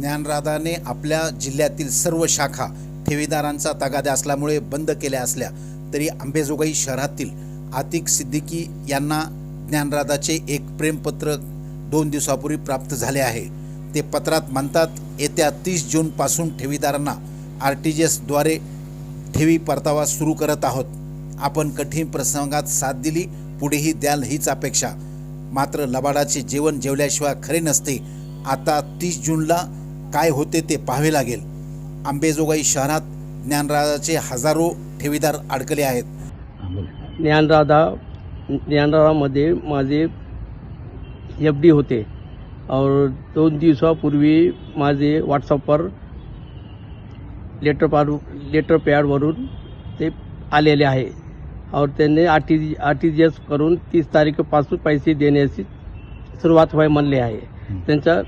ज्ञानराधाने आपल्या जिल्ह्यातील सर्व शाखा ठेवीदारांचा तगादा असल्यामुळे बंद केल्या असल्या तरी अंबेजोगाई शहरातील आतिक सिद्दीकी यांना ज्ञानराधाचे एक प्रेमपत्र 2 दिवसापूर्वी प्राप्त झाले आहे। ते पत्रात म्हणतात, येत्या 30 जूनपासून ठेवीदारांना RTGSद्वारे ठेवी परतावा सुरू करत आहोत। आपण कठीण प्रसंगात साथ दिली, पुढेही द्याल हीच अपेक्षा। मात्र लबाडाचे जेवण जेवल्याशिवाय खरे नसते। आता 30 जूनला काय होते ते पाहावे लागेल। अंबेजोगाई शहरात ज्ञानराधाचे हजारो ठेवीदार अडकले आहेत। ज्ञानराधामध्ये माझे FD होते और 2 दिवसापूर्वी माझे व्हॉट्सअपवर लेटर पॅडवरून ते आलेले आहे और त्यांनी RTGS करून 30 तारीखपासून पैसे देण्याची सुरुवात व्हाय म्हणले आहे। त्यांचा